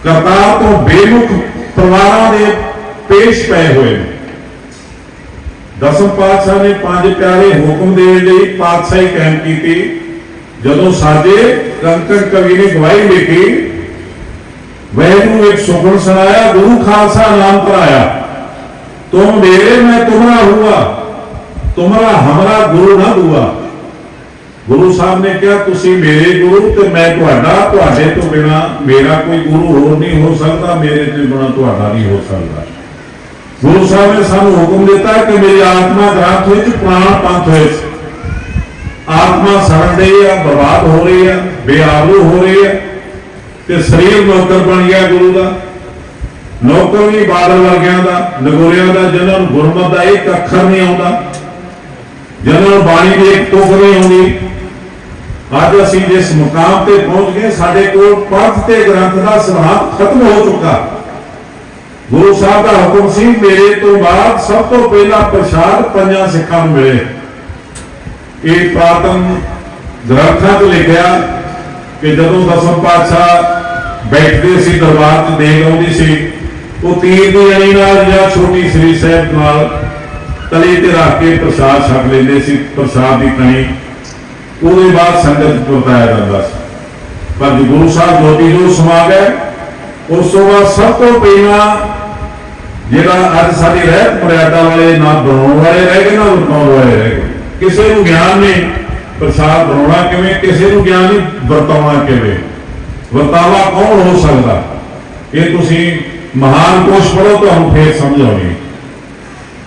ਕਰਤਾਰ ਤੋਂ ਬੇਮੁਖ ਪਰਿਵਾਰਾਂ ਦੇ ਪੇਸ਼ ਪਏ ਹੋਏ ਨੇ। ਦਸਮ ਪਾਤਸ਼ਾਹ ਨੇ 5 ਪਿਆਰੇ ਹੁਕਮ ਦੇਣ ਲਈ ਪਾਤਸ਼ਾਹੀ ਕਾਇਮ ਕੀਤੀ। ਜਦੋਂ ਸਾਡੇ ਕੰਕੜ ਕਵੀ ਨੇ ਗਵਾਹੀ ਲਿਖੀ, ਵੈਨੂੰ ਇੱਕ ਸੁਖਨ ਸੁਣਾਇਆ, ਗੁਰੂ ਖਾਲਸਾ ਨਾਮ ਧਰਾਇਆ, ਤੁਮ ਮੇਰੇ ਮੈਂ ਤੁਮਰਾ ਹੁਆ, ਤੁਮਰਾ ਹਮਰਾ ਗੁਰੂ ਨਾ ਹੁਆ। ਗੁਰੂ ਸਾਹਿਬ ਨੇ ਕਿਹਾ ਤੁਸੀਂ ਮੇਰੇ ਗੁਰੂ ਤੇ ਮੈਂ ਤੁਹਾਡਾ, ਤੁਹਾਡੇ ਤੋਂ ਬਿਨਾ ਮੇਰਾ ਕੋਈ ਗੁਰੂ ਹੋਰ ਨਹੀਂ ਹੋ ਸਕਦਾ, ਮੇਰੇ ਤੋਂ ਬਿਨਾ ਤੁਹਾਡਾ ਨਹੀਂ ਹੋ ਸਕਦਾ। ਗੁਰੂ ਸਾਹਿਬ ਨੇ ਸਾਨੂੰ ਹੁਕਮ ਦਿੱਤਾ ਕਿ ਮੇਰੀ ਆਤਮਾ ਗ੍ਰੰਥ ਵਿੱਚ ਪ੍ਰਾਣ ਪੰਥ ਵਿੱਚ ਆਤਮਾ ਸੜਨ ਰਹੀ ਆ, ਬਰਬਾਦ ਹੋ ਰਹੀ ਆ, ਬੇਆਬਰੂ ਹੋ ਰਹੀ ਆ ਤੇ ਸਰੀਰ ਨੌਕਰ ਬਣ ਗਿਆ ਗੁਰੂ ਦਾ। ਨੌਕਰ ਵੀ ਬਾਦਲ ਵਰਗਿਆਂ ਦਾ, ਨਗੋਰਿਆਂ ਦਾ, ਜਿਹਨਾਂ ਨੂੰ ਗੁਰਮਤਿ ਦਾ ਇੱਕ ਅੱਖਰ ਨਹੀਂ ਆਉਂਦਾ, ਜਿਹਨਾਂ ਨੂੰ ਬਾਣੀ ਦੀ ਇੱਕ ਤੁਕ ਨਹੀਂ ਆਉਂਦੀ। ਅੱਜ ਅਸੀਂ ਜਿਸ ਮੁਕਾਮ ਤੇ ਪਹੁੰਚ ਗਏ, ਸਾਡੇ ਕੋਲ ਪੰਥ ਤੇ ਗ੍ਰੰਥ ਦਾ ਸਿਧਾਂਤ ਖਤਮ ਹੋ ਚੁੱਕਾ। ਗੁਰੂ ਸਾਹਿਬ ਦਾ ਹੁਕਮ ਸੀ ਮੇਰੇ ਤੋਂ ਬਾਅਦ ਸਭ ਤੋਂ ਪਹਿਲਾ ਪ੍ਰਸ਼ਾਦ 5 ਸਿੱਖਾਂ ਨੂੰ ਮਿਲੇ। ਇਹ ਪ੍ਰਾਤਨ ਗ੍ਰੰਥਾਂ 'ਚ ਲਿਖਿਆ ਕਿ ਜਦੋਂ ਦਸਮ ਪਾਤਸ਼ਾਹ ਬੈਠਦੇ ਸੀ ਦਰਬਾਰ 'ਚ ਦੇਗ ਆਉਂਦੀ ਸੀ, ਉਹ ਤੀਰ ਦੀ ਅਣੀ ਨਾਲ ਜਾਂ ਛੋਟੀ ਸ੍ਰੀ ਸਾਹਿਬ ਨਾਲ ਤਲੀ ਤੇ ਰੱਖ ਕੇ ਪ੍ਰਸ਼ਾਦ ਛਕ ਲੈਂਦੇ ਸੀ। ਪ੍ਰਸ਼ਾਦ ਦੀ ਕਣੀ ਉਹਦੇ ਬਾਅਦ ਸੰਗਤ ਵਰਤਾਇਆ ਜਾਂਦਾ ਸੀ। ਪਰ ਗੁਰੂ ਸਾਹਿਬ ਜੋਤੀ ਜੋਤ ਸਮਾ ਗਏ, ਉਸ ਤੋਂ ਬਾਅਦ ਸਭ ਤੋਂ ਪਹਿਲਾਂ ਜਿਹੜਾ ਅੱਜ ਸਾਡੀ ਰਹਿਤ ਮਰਿਆਦਾ ਵਾਲੇ ਨਾ ਬਣਾਉਣ ਵਾਲੇ ਰਹਿ ਗਏ ਨਾ ਵਰਤਾਉਣ ਵਾਲੇ ਰਹਿ ਗਏ। ਕਿਸੇ ਨੂੰ ਗਿਆਨ ਨਹੀਂ ਪ੍ਰਸ਼ਾਦ ਬਣਾਉਣਾ ਕਿਵੇਂ, ਕਿਸੇ ਨੂੰ ਗਿਆਨ ਨਹੀਂ ਵਰਤਾਉਣਾ ਕਿਵੇਂ। ਵਰਤਾਵਾ ਕੌਣ ਹੋ ਸਕਦਾ? ਇਹ ਤੁਸੀਂ ਮਹਾਨ ਕੋਸ਼ ਪੜ੍ਹੋ ਤੁਹਾਨੂੰ ਫੇਰ ਸਮਝ ਆਉਣੀ।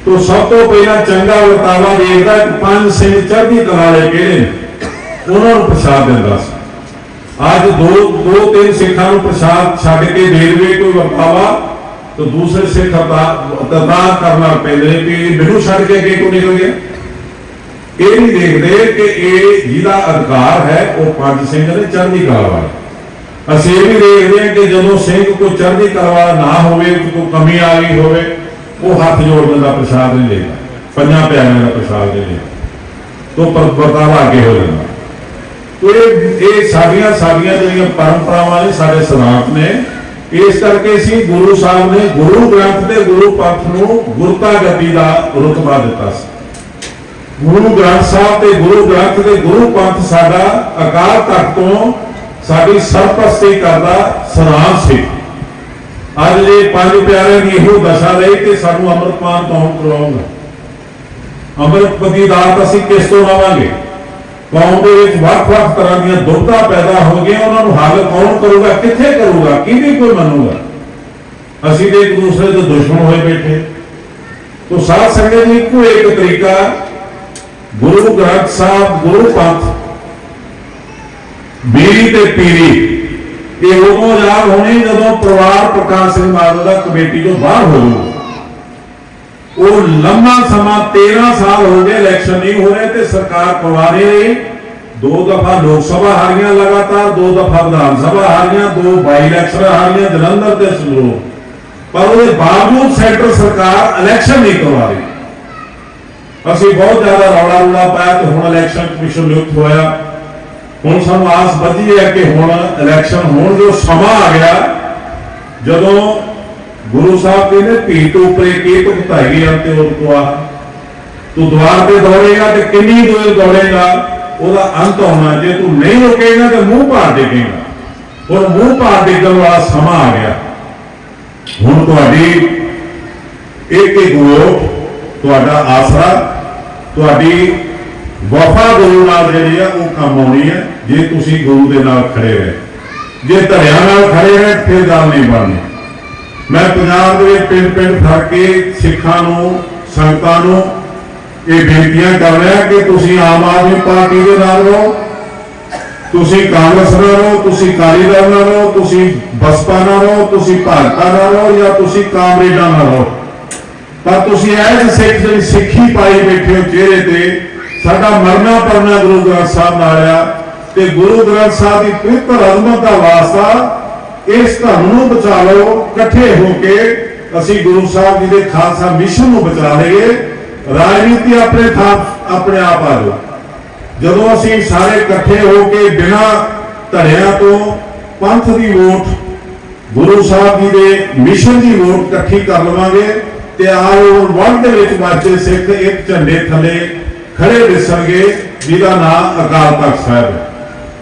ਤੋ ਸਭ ਤੋਂ ਪਹਿਲਾਂ ਚੰਗਾ ਵਰਤਾਵਾ ਦੇਖਦਾ ਕਿ 5 ਸਿੰਘ ਚੜ੍ਹਦੀ ਕਲਾ ਵਾਲੇ ਕਿਹੜੇ ਨੇ, ਉਹਨਾਂ ਨੂੰ ਪ੍ਰਸ਼ਾਦ ਦਿੰਦਾ ਸੀ। ਅੱਜ 2-3 ਸਿੱਖਾਂ ਨੂੰ ਪ੍ਰਸ਼ਾਦ ਛੱਡ ਕੇ ਦੇ ਦੇਵੇ ਕੋਈ ਵਰਤਾਵਾ ਤਾਂ ਦੂਸਰੇ ਸਿੱਖ ਤਦਾਰ ਕਰਨਾ ਪੈਂਦੇ ਨੇ ਕਿ ਮੈਨੂੰ ਛੱਡ ਕੇ ਅੱਗੇ ਕਿਉਂ ਨਿਕਲ ਗਿਆ। ਇਹ ਨਹੀਂ ਦੇਖਦੇ ਕਿ ਇਹ ਜਿਹਦਾ ਅਧਿਕਾਰ ਹੈ ਉਹ 5 ਸਿੰਘ ਨੇ ਚੜ੍ਹਦੀ ਕਲਾ ਵਾਲੇ। ਅਸੀਂ ਇਹ ਵੀ ਦੇਖਦੇ ਹਾਂ ਕਿ ਜਦੋਂ ਸਿੰਘ ਕੋਈ ਚੜ੍ਹਦੀ ਕਲਾ ਵਾਲਾ ਨਾ ਹੋਵੇ, ਕੋਈ ਕਮੀ ਆ ਗਈ ਹੋਵੇ, ਉਹ ਹੱਥ ਜੋੜ ਦਿੰਦਾ, ਪ੍ਰਸ਼ਾਦ ਨਹੀਂ ਲੈਂਦਾ, 5 ਪਿਆਰਿਆਂ ਦਾ ਪ੍ਰਸ਼ਾਦ ਨਹੀਂ ਲੈਂਦਾ, ਤੋਂ ਵਰਤਾਵਾ ਅੱਗੇ ਹੋ ਜਾਂਦਾ। ਇਹ ਸਾਡੀਆਂ ਜਿਹੜੀਆਂ ਪਰੰਪਰਾਵਾਂ ਨੇ, ਸਾਡੇ ਸਿਧਾਂਤ ਨੇ। ਇਸ ਕਰਕੇ ਅਸੀਂ ਗੁਰੂ ਸਾਹਿਬ ਨੇ ਗੁਰੂ ਗ੍ਰੰਥ ਤੇ ਗੁਰੂ ਪੰਥ ਨੂੰ ਗੁਰਤਾ ਗੱਦੀ ਦਾ ਰੁਤਬਾ ਦਿੱਤਾ ਸੀ। ਗੁਰੂ ਗ੍ਰੰਥ ਸਾਹਿਬ ਤੇ ਗੁਰੂ ਗ੍ਰੰਥ ਤੇ ਗੁਰੂ ਪੰਥ ਸਾਡਾ ਅਕਾਲ ਤਖਤ ਤੋਂ ਸਾਡੀ ਸਰਪ੍ਰਸਤੀ ਕਰਦਾ ਸਿਧਾਂਤ ਸੀ। ਅੱਜ ਜੇ 5 ਪਿਆਰਿਆਂ ਦੀ ਇਹੋ ਦਸ਼ਾ ਰਹੀ ਕਿ ਸਾਨੂੰ ਅੰਮ੍ਰਿਤਪਾਨ ਕੌਣ ਕਰਵਾਊਗਾ? ਅੰਮ੍ਰਿਤ ਦੀ ਦਾਤ ਅਸੀਂ ਕਿਸ ਤੋਂ ਲਵਾਂਗੇ? ਕੌਮ ਦੇ ਵਿੱਚ ਵੱਖ-ਵੱਖ ਤਰ੍ਹਾਂ ਦੀਆਂ ਦੁਰਤਾ ਪੈਦਾ ਹੋ ਗਈਆਂ, ਉਹਨਾਂ ਨੂੰ ਹੱਲ ਕੌਣ ਕਰੂਗਾ, ਕਿੱਥੇ ਕਰੂਗਾ, ਕਿਹਦੀ ਕੋਈ ਮੰਨੂਗਾ? ਅਸੀਂ ਤੇ ਇੱਕ ਦੂਸਰੇ ਦੇ ਦੁਸ਼ਮਣ ਹੋਏ ਬੈਠੇ। ਤੋ ਸਾਧ ਸੰਗਤ ਜੀ, ਇੱਕੋ ਇੱਕ ਤਰੀਕਾ ਗੁਰੂ ਗ੍ਰੰਥ ਸਾਹਿਬ, ਗੁਰੂ ਪੰਥ, ਬੀੜੀ ਤੇ ਪੀੜੀ ਇਹ ਉਦੋਂ ਯਾਦ ਹੋਣੀ ਜਦੋਂ ਪਰਿਵਾਰ ਪ੍ਰਕਾਸ਼ ਸਿੰਘ ਬਾਦਲ ਦਾ ਕਮੇਟੀ ਤੋਂ ਬਾਹਰ ਹੋ ਜਾਊ। ਉਹ ਲੰਮਾ ਸਮਾਂ 13 ਸਾਲ ਹੋ ਗਏ ਇਲੈਕਸ਼ਨ ਨਹੀਂ ਹੋ ਰਹੇ ਤੇ ਸਰਕਾਰ ਪਵਾ ਰਹੀ। 2 दफा लोक सभा हारियां लगातार, 2 दफा विधान सभा हारियां, 2 बाई इलैक्शन हारियां जलंधर ते संगरूर, पर उसके बावजूद सेंटर सरकार इलैक्शन नहीं करवा रही। ਅਸੀਂ बहुत ज्यादा रौला रूला पाया तो हुण इलैक्शन कमिशन नियुक्त होया। हुण सानूं आस बधी है कि हुण इलैक्शन होण जो समा आ गया जदों गुरु साहब कहते भी टोपरे के तो घटाई अंते उनको आ तू द्वार पे दौड़ेगा तो किन्नी दूर दौड़ेगा, ਉਹਦਾ अंत होना। जे तू नहीं रुकेगा तो मुंह भार डिगेगा। हुण मुंह भार डिगण वाला समा आ गया। हुण तुहाडी एक एक वोट, तुहाडा आसरा, तुहाडी वफा गुरु नाल जिहड़ी आ वो काम आउणी है जे तुसीं गुरु दे नाल खड़े रहे। जे धड़ियां नाल खड़े रहे फिर गल नहीं बननी। मैं पंजाब दे पिंड पिंड फड़ के सिखां नूं, संगतां नूं ये बेनतियां कर रहा कि तुसीं आम आदमी पार्टी दे नाल रहो, तुसीं कांग्रेस नाल रहो, तुसीं अकाली दल नाल रहो, तुसीं बसपा नाल रहो, तुसीं भाजपा नाल रहो या तुसीं कामरेडां नाल रहो, पर तुसीं ऐज सिख जिहड़ी सिੱਖੀ पाई बैठे हो चेहरे ते साडा मरना परना गुरु ग्रंथ साहब नाल आ ते गुरु ग्रंथ साहब की पवित्र अजमत का वास्ता इस धर्म नूं बचा लो। इकट्ठे होके असीं गुरु साहब जी के खालसा मिशन नूं बचा लईए। राजनीति अपने था अपने आप आ जाओ। जदों असीं सारे इकट्ठे होके बिना धड़ियां तो पंथ की वोट, गुरु साहब जी के मिशन की वोट इकट्ठी कर लवांगे ते आल ओवर वर्ल्ड दे विच बच्चे सिख एक झंडे थले खड़े दिसणगे जिहदा नाम अकाल तख्त साहिब है,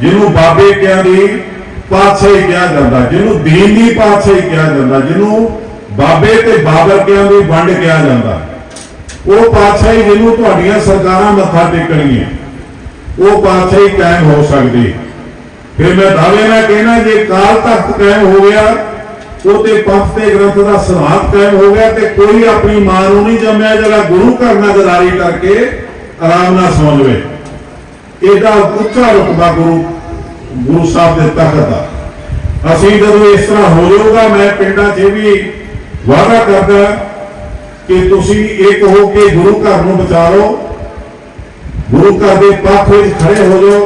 जिन्हों बाबे किया दी पातशाही कहा जाता, जिन्हों दीन दी पातशाही कहा जाता, जिन्हों बाबे ते बाबर किया दी वंड कहा जाता, वो पातशाही जिन्हों तुहाडीआं सरकारां मत्था टेकणगीआं वो पातशाही कायम हो सकती। फिर मैं दावे नाल कहना जे अकाल तख्त कायम हो गया वो ते पंथ ते ग्रंथ का सिद्धांत कायम हो गया ते कोई अपनी मां नूं नहीं जम्मिया जरा गुरु घर नाल गदारी करके आराम नाल सौ लवे। एडा उच्चा रुतबा गुरु साहब के तख्त का। असीं जदों इस तरह हो जाऊगा मैं पिंडां 'च भी वादा करदा कि तुसीं एक होके गुरु घर नूं बचा लो, गुरु घर के पक्ष में खड़े हो जाओ।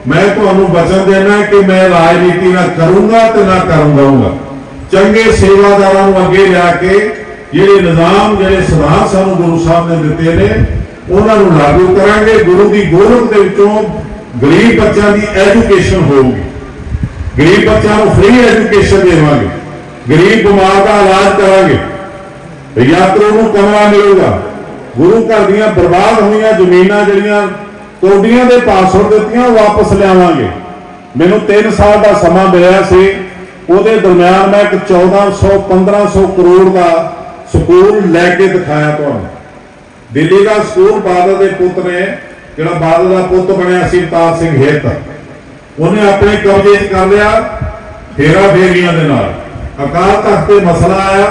मैं तुहानूं वचन देना कि मैं राजनीति ना करूंगा तो ना करूंगा। चंगे सेवादारां नूं अगे लिया जिहड़े निजाम जिहड़े सिद्धांत सानूं गुरु साहब ने दिते ने उन्हां नूं लागू करांगे। गुरु की गोरख दे विचों गरीब बच्चों की एजुकेशन होगी, गरीब बच्चों को फ्री एजुकेशन देवांगे, गरीब बीमार का इलाज करांगे, यात्रु को कमरा मिलेगा। गुरु घर दीआं बर्बाद हुई जमीनां जिहड़ियां कोडियां दे पासवर्ड दित्तियां वापस लियावांगे। मैनूं 3 साल का समा मिलिया सी, उहदे दरम्यान मैं एक 1400-1500 करोड़ का स्कूल लैके दिखाया तुहानूं। दिल्ली का स्कूल बादल के पुत ने जिहड़ा बादल का पुत बनया सी अवतार सिंह हित, उन्हें अपने कब्जे च कर लिया फेरा फेरियां दे नाल। अकाल तख्त ते मसला आया,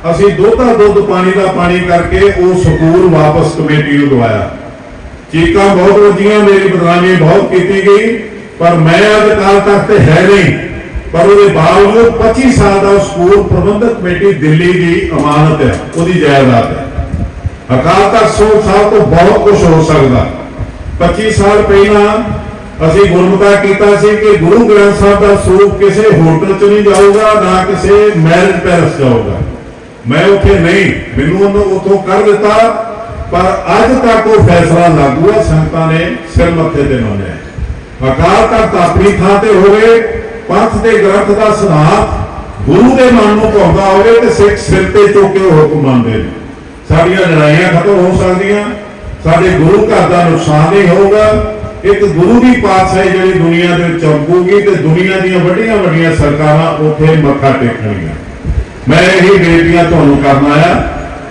असीं दुध पानी का पानी करके वो स्कूल वापस कमेटी नूं दवाया। चीकां बहुत वजियां, मेरी बदनामी बहुत की गई, पर मैं अज अकाल तख्त ते है नहीं, पर उसके बावजूद 25 साल का स्कूल प्रबंधक कमेटी दिल्ली की अमानत है, उसकी जायदाद है। अकाल तख्त 100 साल तो बहुत कुछ हो सकता। 25 साल पहला असीं गुरमता कीता सी कि गुरु ग्रंथ साहब का स्वरूप किसी होटल च नहीं जाऊगा, ना किसी मैरिज पैलेस जाऊगा। मैं उत्थे नहीं, मैनूं उत्थों कर दिता, पर अज तक वो फैसला लागू है, संगतां ने सिर मत्थे ते मन्निया। अकाल तख्त अपनी थां ते होवे, पंथ के ग्रंथ का सिद्धांत गुरु के मन नूं भाउंदा होवे ते सिख सिर ते चुक के हुक्म मनदे ने। साडीआं लड़ाइयां खत्म हो सकदियां, साडे गुरु घर का नुकसान नहीं होगा। एक गुरु की पातशाही जिहड़ी दुनिया दे चमकूगी ते दुनिया दीआं वड्डियां वड्डियां सरकारां उत्थे मत्था टेकणगीआं। मैं यही बेनतियां तुहानूं करना आया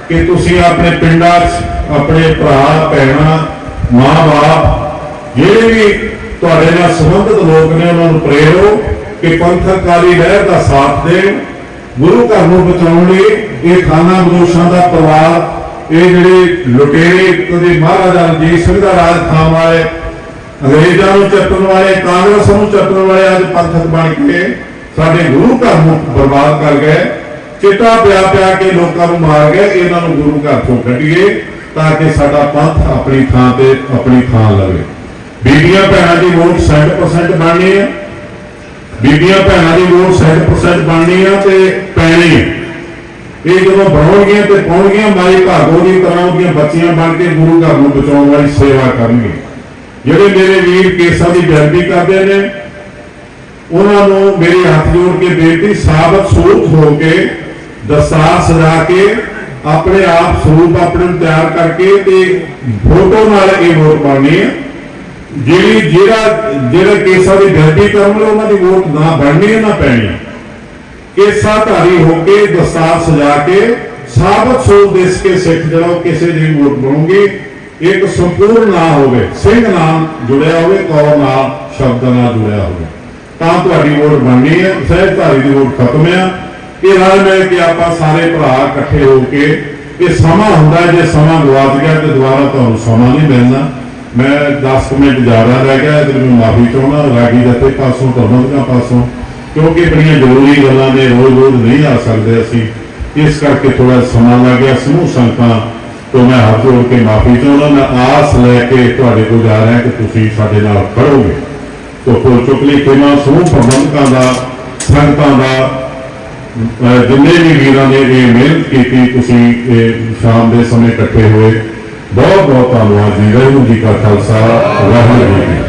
कि तुसीं अपने पिंडां 'च अपने भरा भैणां माँ बाप जिहड़े भी तुहाडे नाल संबंधित लोग ने उन्हां नूं प्रेरो कि पंथक अकाली लहर का साथ देण, गुरु घर नूं बचाउण लई ये खाना बदोशां दा परिवार, ये जिहड़े लुटेरे कदे महाराजा रਣਜੀਤ ਸਿੰਘ दा राज खाण वाले, अंग्रेजां नूं चट्टण वाले, कांग्रेस नूं चट्टण वाले अज पंथक बन के साडे गुरु घर नूं बर्बाद कर गए। चिट्टा पिया के लोगों को मार गए। इन्हां नूं गुरु घर चों कढीए ताकि साडा पंथ अपनी थां ते अपनी थां लवे। ਬੀਬੀਆਂ ਭੈਣਾਂ ਦੀ ਵੋਟ 60% ਬਣਨੀ ਹੈ, ਬੀਬੀਆਂ ਭੈਣਾਂ ਦੀ ਵੋਟ 60% ਬਣਨੀ ਆ ਤੇ ਪੈਣੀ ਹੈ। ਇਹ ਜਦੋਂ ਬਣਾਉਣਗੀਆਂ ਤੇ ਪਾਉਣਗੀਆਂ ਮਾਈ ਭਾਗੋ ਦੀ ਤਰ੍ਹਾਂ ਉਹਦੀਆਂ ਬੱਚੀਆਂ ਬਣ ਕੇ ਗੁਰੂ ਘਰ ਨੂੰ ਬਚਾਉਣ ਵਾਲੀ ਸੇਵਾ ਕਰਨਗੇ। ਜਿਹੜੇ ਮੇਰੇ ਵੀਰ ਕੇਸਾਂ ਦੀ ਬੇਨਤੀ ਕਰਦੇ ਨੇ ਉਹਨਾਂ ਨੂੰ ਮੇਰੇ ਹੱਥ ਜੋੜ ਕੇ ਬੇਨਤੀ, ਸਾਬਤ ਸੂਰਤ ਹੋ ਕੇ ਦਸਤਾਰ ਸਜਾ ਕੇ ਆਪਣੇ ਆਪ ਸਰੂਪ ਆਪਣੇ ਨੂੰ ਤਿਆਰ ਕਰਕੇ ਤੇ ਫੋਟੋ ਨਾਲ ਇਹ ਵੋਟ ਪਾਉਣੀ ਹੈ। ਜਿਹੜੇ ਕੇਸਾਂ ਦੀ ਬੇਨਤੀ ਕਰਨਗੇ ਉਹਨਾਂ ਦੀ ਵੋਟ ਨਾ ਬਣਨੀ ਹੈ ਨਾ ਪੈਣੀ। ਕੇਸਾ ਧਾਰੀ ਹੋ ਕੇ ਦਸਤਾਰ ਸਜਾ ਕੇ ਸਾਬਤ ਸੂਰਤ ਦਿਸ ਕੇ ਸਿੱਖ ਜਿਹੜਾ ਕਿਸੇ ਦੀ ਵੋਟ ਬਣੂਗੀ ਇੱਕ ਸੰਪੂਰਨ ਨਾ ਹੋਵੇ, ਸਿੰਘ ਨਾਲ ਜੁੜਿਆ ਹੋਵੇ, ਕੌਰ ਨਾਲ ਸ਼ਬਦ ਨਾਲ ਜੁੜਿਆ ਹੋਵੇ ਤਾਂ ਤੁਹਾਡੀ ਵੋਟ ਬਣਨੀ ਹੈ। ਸਹਿਜਧਾਰੀ ਦੀ ਵੋਟ ਖਤਮ ਆ। ਇਹ ਰਲ ਮਿਲ ਕੇ ਆਪਾਂ ਸਾਰੇ ਭਰਾ ਇਕੱਠੇ ਹੋ ਕੇ, ਇਹ ਸਮਾਂ ਹੁੰਦਾ ਜੇ ਸਮਾਂ ਗਵਾਚ ਗਿਆ ਤੇ ਦੁਬਾਰਾ ਤੁਹਾਨੂੰ ਸਮਾਂ ਨਹੀਂ ਮਿਲਣਾ। ਮੈਂ 10 ਮਿੰਟ ਜ਼ਿਆਦਾ ਰਹਿ ਗਿਆ, ਇਹਦੇ ਲਈ ਮਾਫੀ ਚਾਹੁੰਦਾ ਰਾਗੀ ਜਥੇ ਪਾਸੋਂ, ਪ੍ਰਬੰਧਕਾਂ ਪਾਸੋਂ, ਕਿਉਂਕਿ ਬੜੀਆਂ ਜ਼ਰੂਰੀ ਗੱਲਾਂ ਨੇ, ਰੋਜ਼ ਨਹੀਂ ਆ ਸਕਦੇ ਅਸੀਂ, ਇਸ ਕਰਕੇ ਥੋੜਾ ਸਮਾਂ ਲੱਗ ਗਿਆ। ਸਮੂਹ ਸੰਗਤਾਂ ਤੋਂ ਮੈਂ ਹੱਥ ਜੋੜ ਕੇ ਮਾਫੀ ਚਾਹੁੰਦਾ। ਮੈਂ ਆਸ ਲੈ ਕੇ ਤੁਹਾਡੇ ਕੋਲ ਜਾ ਰਿਹਾ ਕਿ ਤੁਸੀਂ ਸਾਡੇ ਨਾਲ ਖੜੋਗੇ। ਤੋਂ ਫੁੱਲ ਚੁਕਲੀ ਖਿਮਾ ਸਮੂਹ ਪ੍ਰਬੰਧਕਾਂ ਦਾ, ਸੰਗਤਾਂ ਦਾ, ਜਿੰਨੇ ਵੀ ਵੀਰਾਂ ਨੇ ਇਹ ਮਿਹਨਤ ਕੀਤੀ, ਤੁਸੀਂ ਸ਼ਾਮ ਦੇ ਸਮੇਂ ਇਕੱਠੇ ਹੋਏ, ਬਹੁਤ ਬਹੁਤ ਧੰਨਵਾਦ ਜੀ। ਵਾਹਿਗੁਰੂ ਜੀ ਕਾ ਖਾਲਸਾ, ਵਾਹਿਗੁਰੂ ਜੀ ਕੀ ਫਤਿਹ।